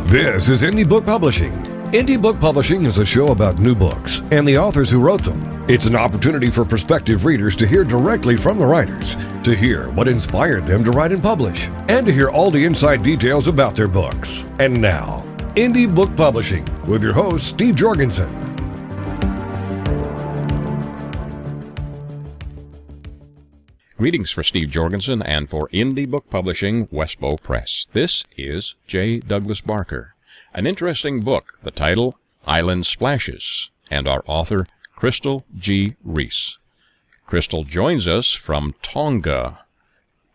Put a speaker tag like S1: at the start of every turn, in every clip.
S1: This is Indie Book Publishing. Indie Book Publishing is a show about new books and the authors who wrote them. It's an opportunity for prospective readers to hear directly from the writers, to hear what inspired them to write and publish, and to hear all the inside details about their books. And now, Indie Book Publishing with your host, Steve Jorgensen.
S2: Greetings for Steve Jorgensen and for Indie Book Publishing, Westbow Press. This is J. Douglas Barker. An interesting book, the title, Island Splashes, and our author, Crystal G. Reece. Crystal joins us from Tonga.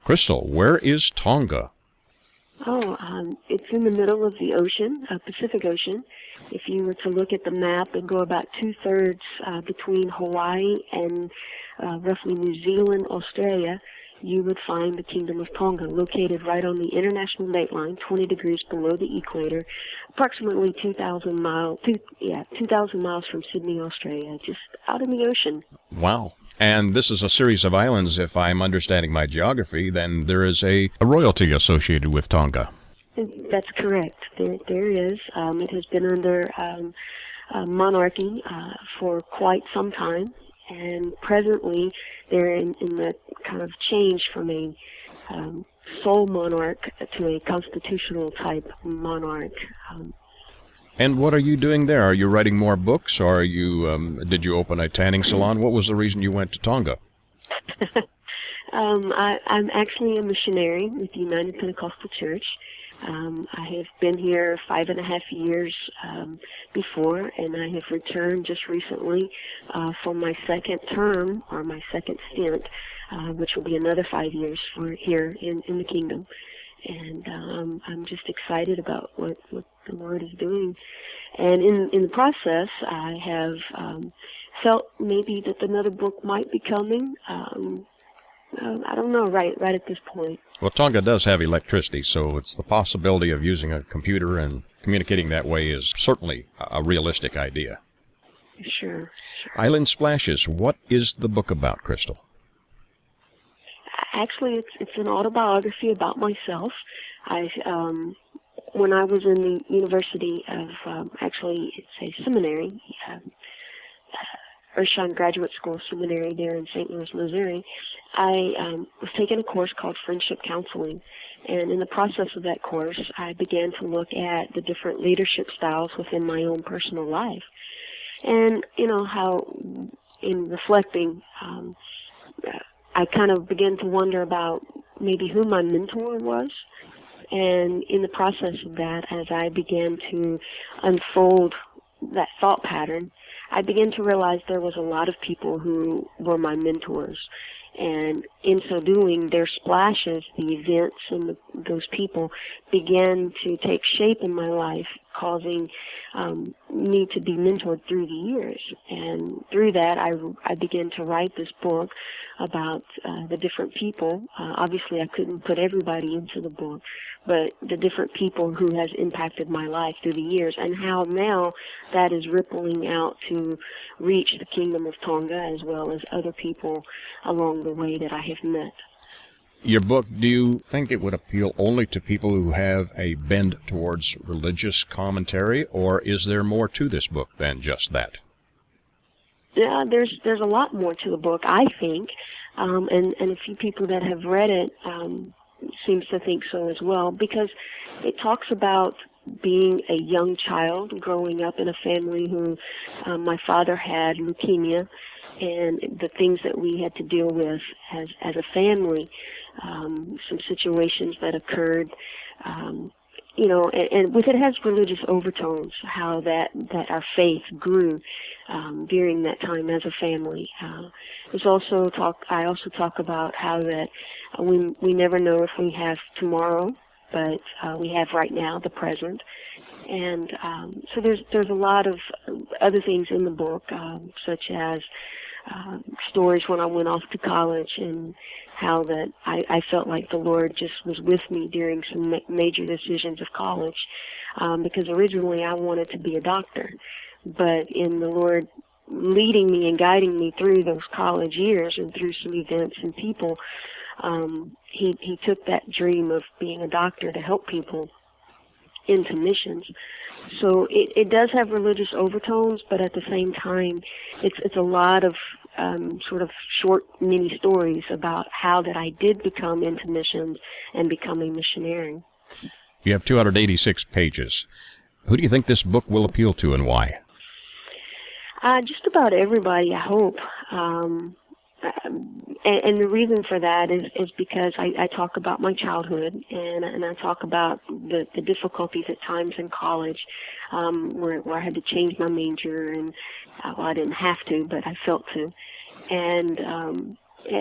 S2: Crystal, where is Tonga?
S3: It's in the middle of the ocean, Pacific Ocean. If you were to look at the map and go about two-thirds between Hawaii and roughly New Zealand, Australia, you would find the Kingdom of Tonga, located right on the international dateline, 20 degrees below the equator, approximately 2,000 miles from Sydney, Australia, just out in the ocean.
S2: Wow. And this is a series of islands. If I'm understanding my geography, then there is a royalty associated with Tonga.
S3: That's correct. There is. It has been under monarchy for quite some time. And presently, they're in the kind of change from a sole monarch to a constitutional type monarch.
S2: And what are you doing there? Are you writing more books, or are you did you open a tanning salon? What was the reason you went to Tonga?
S3: I'm actually a missionary with the United Pentecostal Church. I have been here 5.5 years before, and I have returned just recently for my second term, or my second stint, which will be another 5 years for here in the kingdom. And I'm just excited about what the Lord is doing. And in the process, I have felt maybe that another book might be coming. I don't know right at this point.
S2: Well, Tonga does have electricity, so it's the possibility of using a computer and communicating that way is certainly a realistic idea.
S3: Sure.
S2: Island Splashes, what is the book about, Crystal?
S3: Actually, it's an autobiography about myself. When I was in the University of, actually, it's a seminary, Urshan Graduate School Seminary there in St. Louis, Missouri, I was taking a course called Friendship Counseling. And in the process of that course, I began to look at the different leadership styles within my own personal life. And, how in reflecting, I kind of began to wonder about maybe who my mentor was. And in the process of that, as I began to unfold that thought pattern, I began to realize there was a lot of people who were my mentors. And in so doing, their splashes, the events and those people, began to take shape in my life, causing me to be mentored through the years. And through that, I began to write this book about the different people. Obviously, I couldn't put everybody into the book, but the different people who has impacted my life through the years, and how now that is rippling out to reach the Kingdom of Tonga as well as other people along the way that I have met.
S2: Your book, do you think it would appeal only to people who have a bend towards religious commentary, or is there more to this book than just that?
S3: Yeah, there's a lot more to the book, I think, and a few people that have read it seems to think so as well, because it talks about being a young child growing up in a family who my father had leukemia, and the things that we had to deal with as a family, some situations that occurred, and with it has religious overtones, how that our faith grew during that time as a family. I also talk about how that we never know if we have tomorrow, but we have right now, the present. And so there's a lot of other things in the book, such as stories when I went off to college, and how that I felt like the Lord just was with me during some major decisions of college, because originally I wanted to be a doctor, but in the Lord leading me and guiding me through those college years and through some events and people, he took that dream of being a doctor to help people into missions. So it does have religious overtones, but at the same time, it's a lot of sort of short mini stories about how that I did become into missions and become a missionary.
S2: You have 286 pages. Who do you think this book will appeal to and why?
S3: Just about everybody, I hope. And the reason for that is because I talk about my childhood, and I talk about the difficulties at times in college, where I had to change my major, and well, I didn't have to, but I felt to. And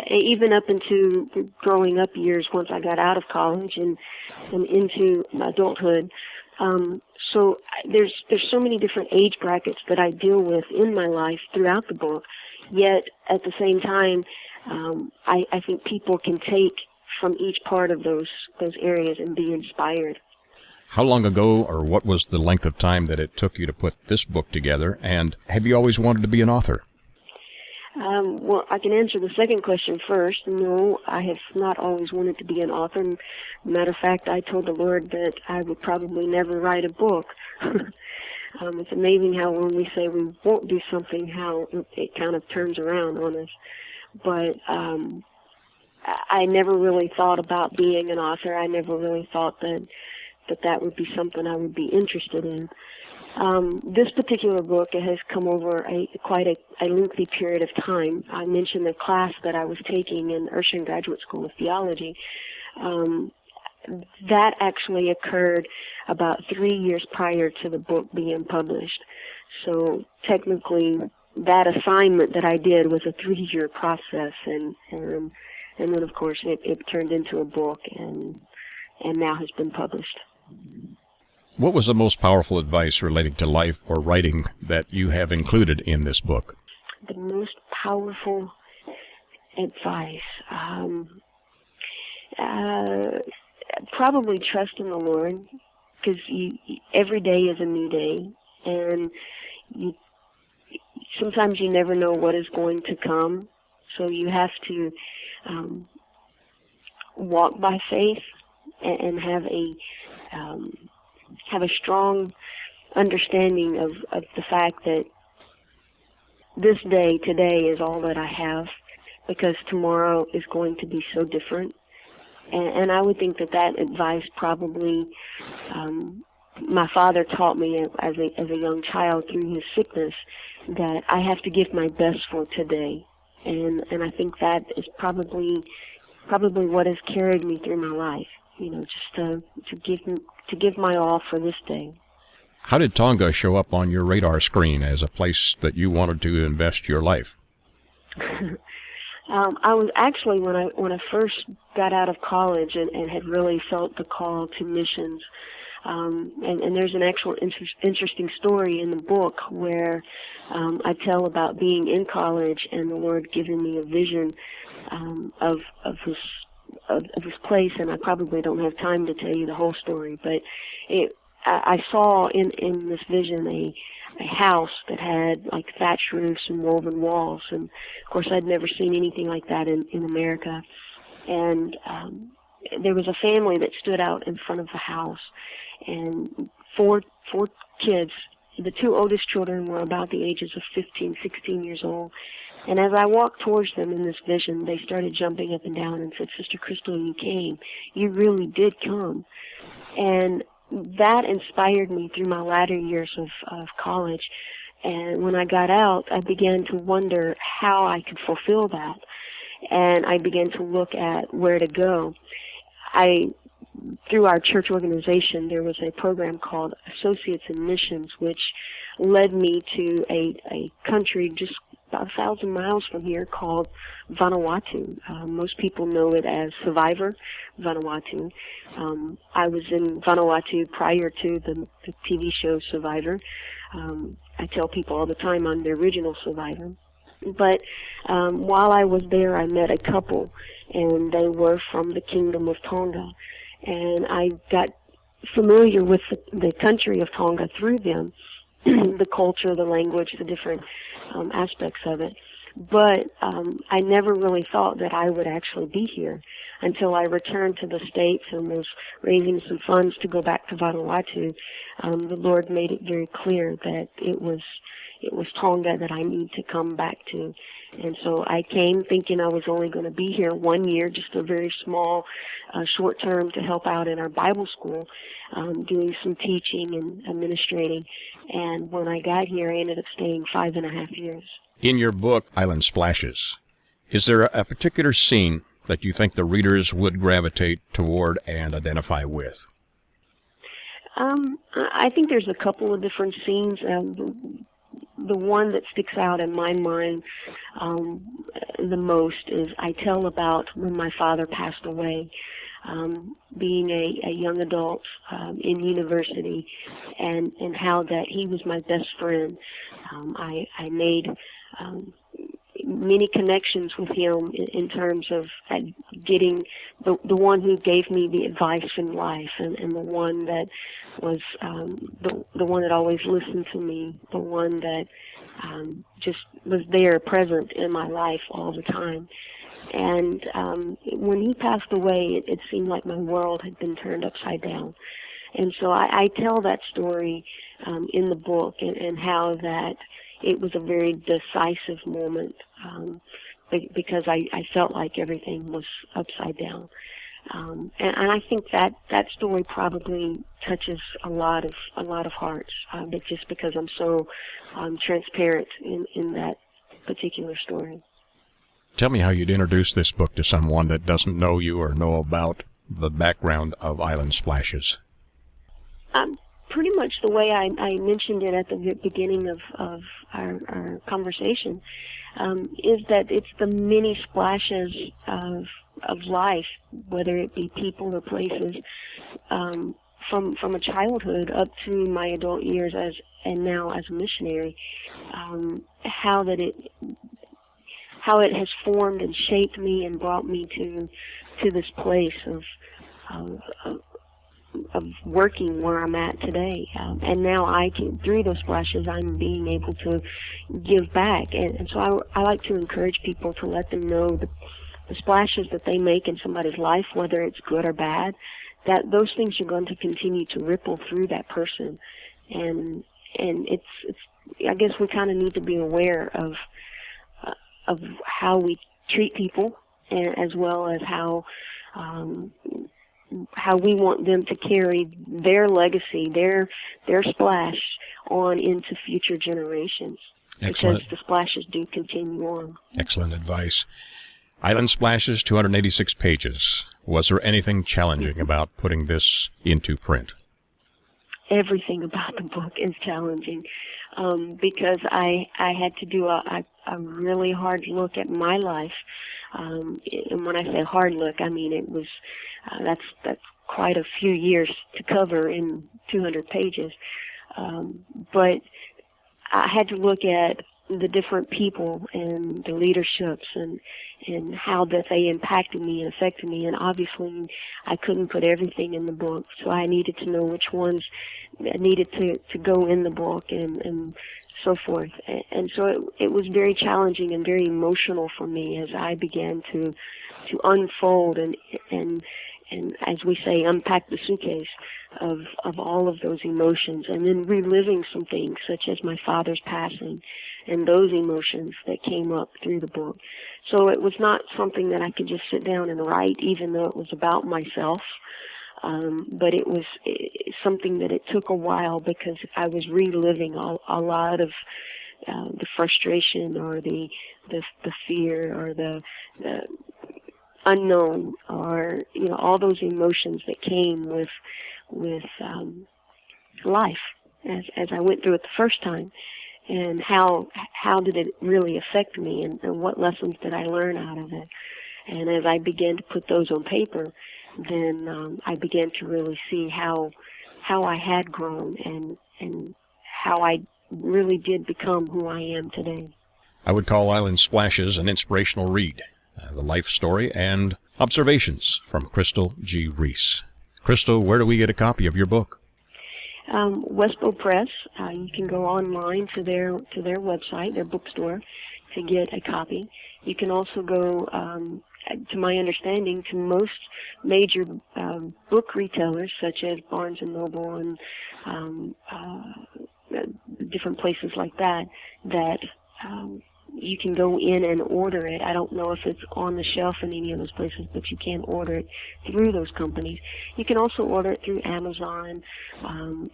S3: even up into growing up years once I got out of college and into adulthood. So there's so many different age brackets that I deal with in my life throughout the book. Yet at the same time, I think people can take from each part of those areas and be inspired.
S2: How long ago, or what was the length of time that it took you to put this book together? And have you always wanted to be an author?
S3: Well, I can answer the second question first. No, I have not always wanted to be an author. Matter of fact, I told the Lord that I would probably never write a book. It's amazing how when we say we won't do something, how it kind of turns around on us. But I never really thought about being an author. I never really thought that would be something I would be interested in. This particular book has come over quite a lengthy period of time. I mentioned the class that I was taking in Urshan Graduate School of Theology. That actually occurred about 3 years prior to the book being published. So technically, that assignment that I did was a 3-year process, and then of course it turned into a book and now has been published.
S2: What was the most powerful advice relating to life or writing that you have included in this book?
S3: The most powerful advice, probably trust in the Lord, because every day is a new day, and sometimes you never know what is going to come, so you have to walk by faith and have a strong understanding of the fact that this day, today, is all that I have, because tomorrow is going to be so different. And I would think that advice probably my father taught me as a young child through his sickness, that I have to give my best for today. And I think that is probably what has carried me through my life. Just to give my all for this day.
S2: How did Tonga show up on your radar screen as a place that you wanted to invest your life?
S3: I was actually, when I first got out of college and had really felt the call to missions, and there's an actual interesting story in the book where I tell about being in college and the Lord giving me a vision of this place, and I probably don't have time to tell you the whole story, but I saw in this vision a house that had like thatched roofs and woven walls, and of course I'd never seen anything like that in America. And there was a family that stood out in front of the house, and four kids. The 2 oldest children were about the ages of 15, 16 years old. And as I walked towards them in this vision, they started jumping up and down and said, "Sister Crystal, you came. You really did come." And that inspired me through my latter years of college. And when I got out, I began to wonder how I could fulfill that. And I began to look at where to go. Through our church organization, there was a program called Associates in Missions, which led me to a country just about 1,000 miles from here called Vanuatu. Most people know it as Survivor, Vanuatu. I was in Vanuatu prior to the TV show Survivor. I tell people all the time I'm the original Survivor. But while I was there, I met a couple, and they were from the Kingdom of Tonga. And I got familiar with the country of Tonga through them, the culture, the language, the different aspects of it. But I never really thought that I would actually be here until I returned to the States and was raising some funds to go back to Vanuatu. The Lord made it very clear that it was Tonga that I need to come back to. And so I came thinking I was only going to be here 1 year, just a very small, short term to help out in our Bible school, doing some teaching and administrating. And when I got here, I ended up staying 5.5 years.
S2: In your book, Island Splashes, is there a particular scene that you think the readers would gravitate toward and identify with?
S3: I think there's a couple of different scenes. The one that sticks out in my mind the most is I tell about when my father passed away, being a young adult in university, and how that he was my best friend. I made many connections with him in terms of getting the one who gave me the advice in life, and the one that was the one that always listened to me, the one that just was there, present in my life all the time. And when he passed away, it seemed like my world had been turned upside down. And so I tell that story in the book, and how that it was a very decisive moment, because I felt like everything was upside down. And I think that story probably touches a lot of hearts, but just because I'm so transparent in that particular story.
S2: Tell me how you'd introduce this book to someone that doesn't know you or know about the background of Island Splashes.
S3: Pretty much the way I mentioned it at the beginning of our conversation, is that it's the many splashes of life, whether it be people or places, from a childhood up to my adult years and now as a missionary, how it has formed and shaped me and brought me to this place of working where I'm at today. And now through those splashes, I'm being able to give back. And so I like to encourage people to let them know the splashes that they make in somebody's life, whether it's good or bad, that those things are going to continue to ripple through that person. And it's I guess we kind of need to be aware of how we treat people, and as well as how we want them to carry their legacy, their splash on into future generations.
S2: Excellent.
S3: Because the splashes do continue on.
S2: Excellent advice. Island Splashes, 286 pages. Was there anything challenging about putting this into print?
S3: Everything about the book is challenging, because I had to do a really hard look at my life. And when I say hard look, I mean it was that's quite a few years to cover in 200 pages. But I had to look at the different people and the leaderships and how that they impacted me and affected me. And obviously I couldn't put everything in the book, so I needed to know which ones needed to go in the book and so forth. And so it was very challenging and very emotional for me as I began to unfold and as we say, unpack the suitcase of all of those emotions, and then reliving some things such as my father's passing and those emotions that came up through the book. So it was not something that I could just sit down and write, even though it was about myself. But it was something that it took a while, because I was reliving a lot of the frustration or the fear or the unknown, or all those emotions that came with life as I went through it the first time, and how did it really affect me, and what lessons did I learn out of it. And as I began to put those on paper, then I began to really see how I had grown and how I really did become who I am today.
S2: I would call Island Splashes an inspirational read. The life story and observations from Crystal G. Reece. Crystal, where do we get a copy of your book?
S3: Westbow Press. You can go online to their website, their bookstore, to get a copy. You can also go, to my understanding, to most major book retailers such as Barnes & Noble and different places like that, that you can go in and order it. I don't know if it's on the shelf in any of those places, but you can order it through those companies. You can also order it through Amazon.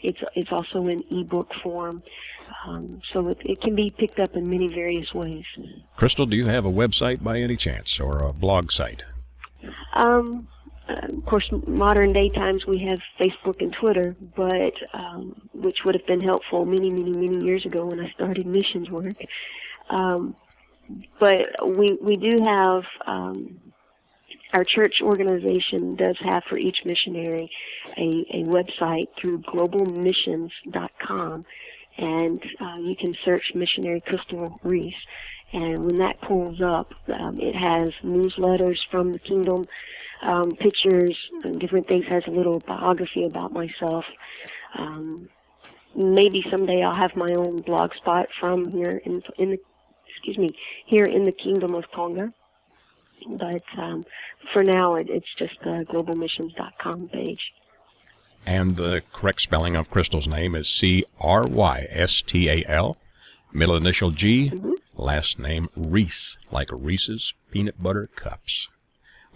S3: It's also in ebook form, so it can be picked up in many various ways.
S2: Crystal, do you have a website by any chance, or a blog site?
S3: Of course, modern day times we have Facebook and Twitter, but which would have been helpful many years ago when I started missions work. But we do have, our church organization does have for each missionary a website through globalmissions.com, and you can search Missionary Crystal Reece, and when that pulls up, it has newsletters from the kingdom, pictures and different things, has a little biography about myself. Maybe someday I'll have my own blog spot from here in the here in the Kingdom of Tonga. But for now, it's just the globalmissions.com page.
S2: And the correct spelling of Crystal's name is Crystal, middle initial G, last name Reece, like Reese's peanut butter cups.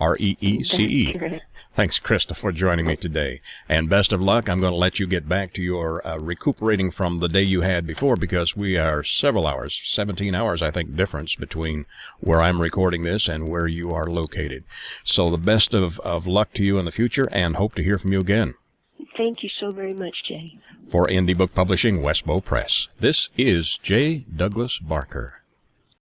S2: Reece. Thanks, Krista, for joining me today. And best of luck. I'm going to let you get back to your recuperating from the day you had before, because we are several hours, 17 hours, I think, difference between where I'm recording this and where you are located. So the best of luck to you in the future, and hope to hear from you again.
S3: Thank you so very much, Jay.
S2: For Indie Book Publishing, Westbow Press, this is J. Douglas Barker.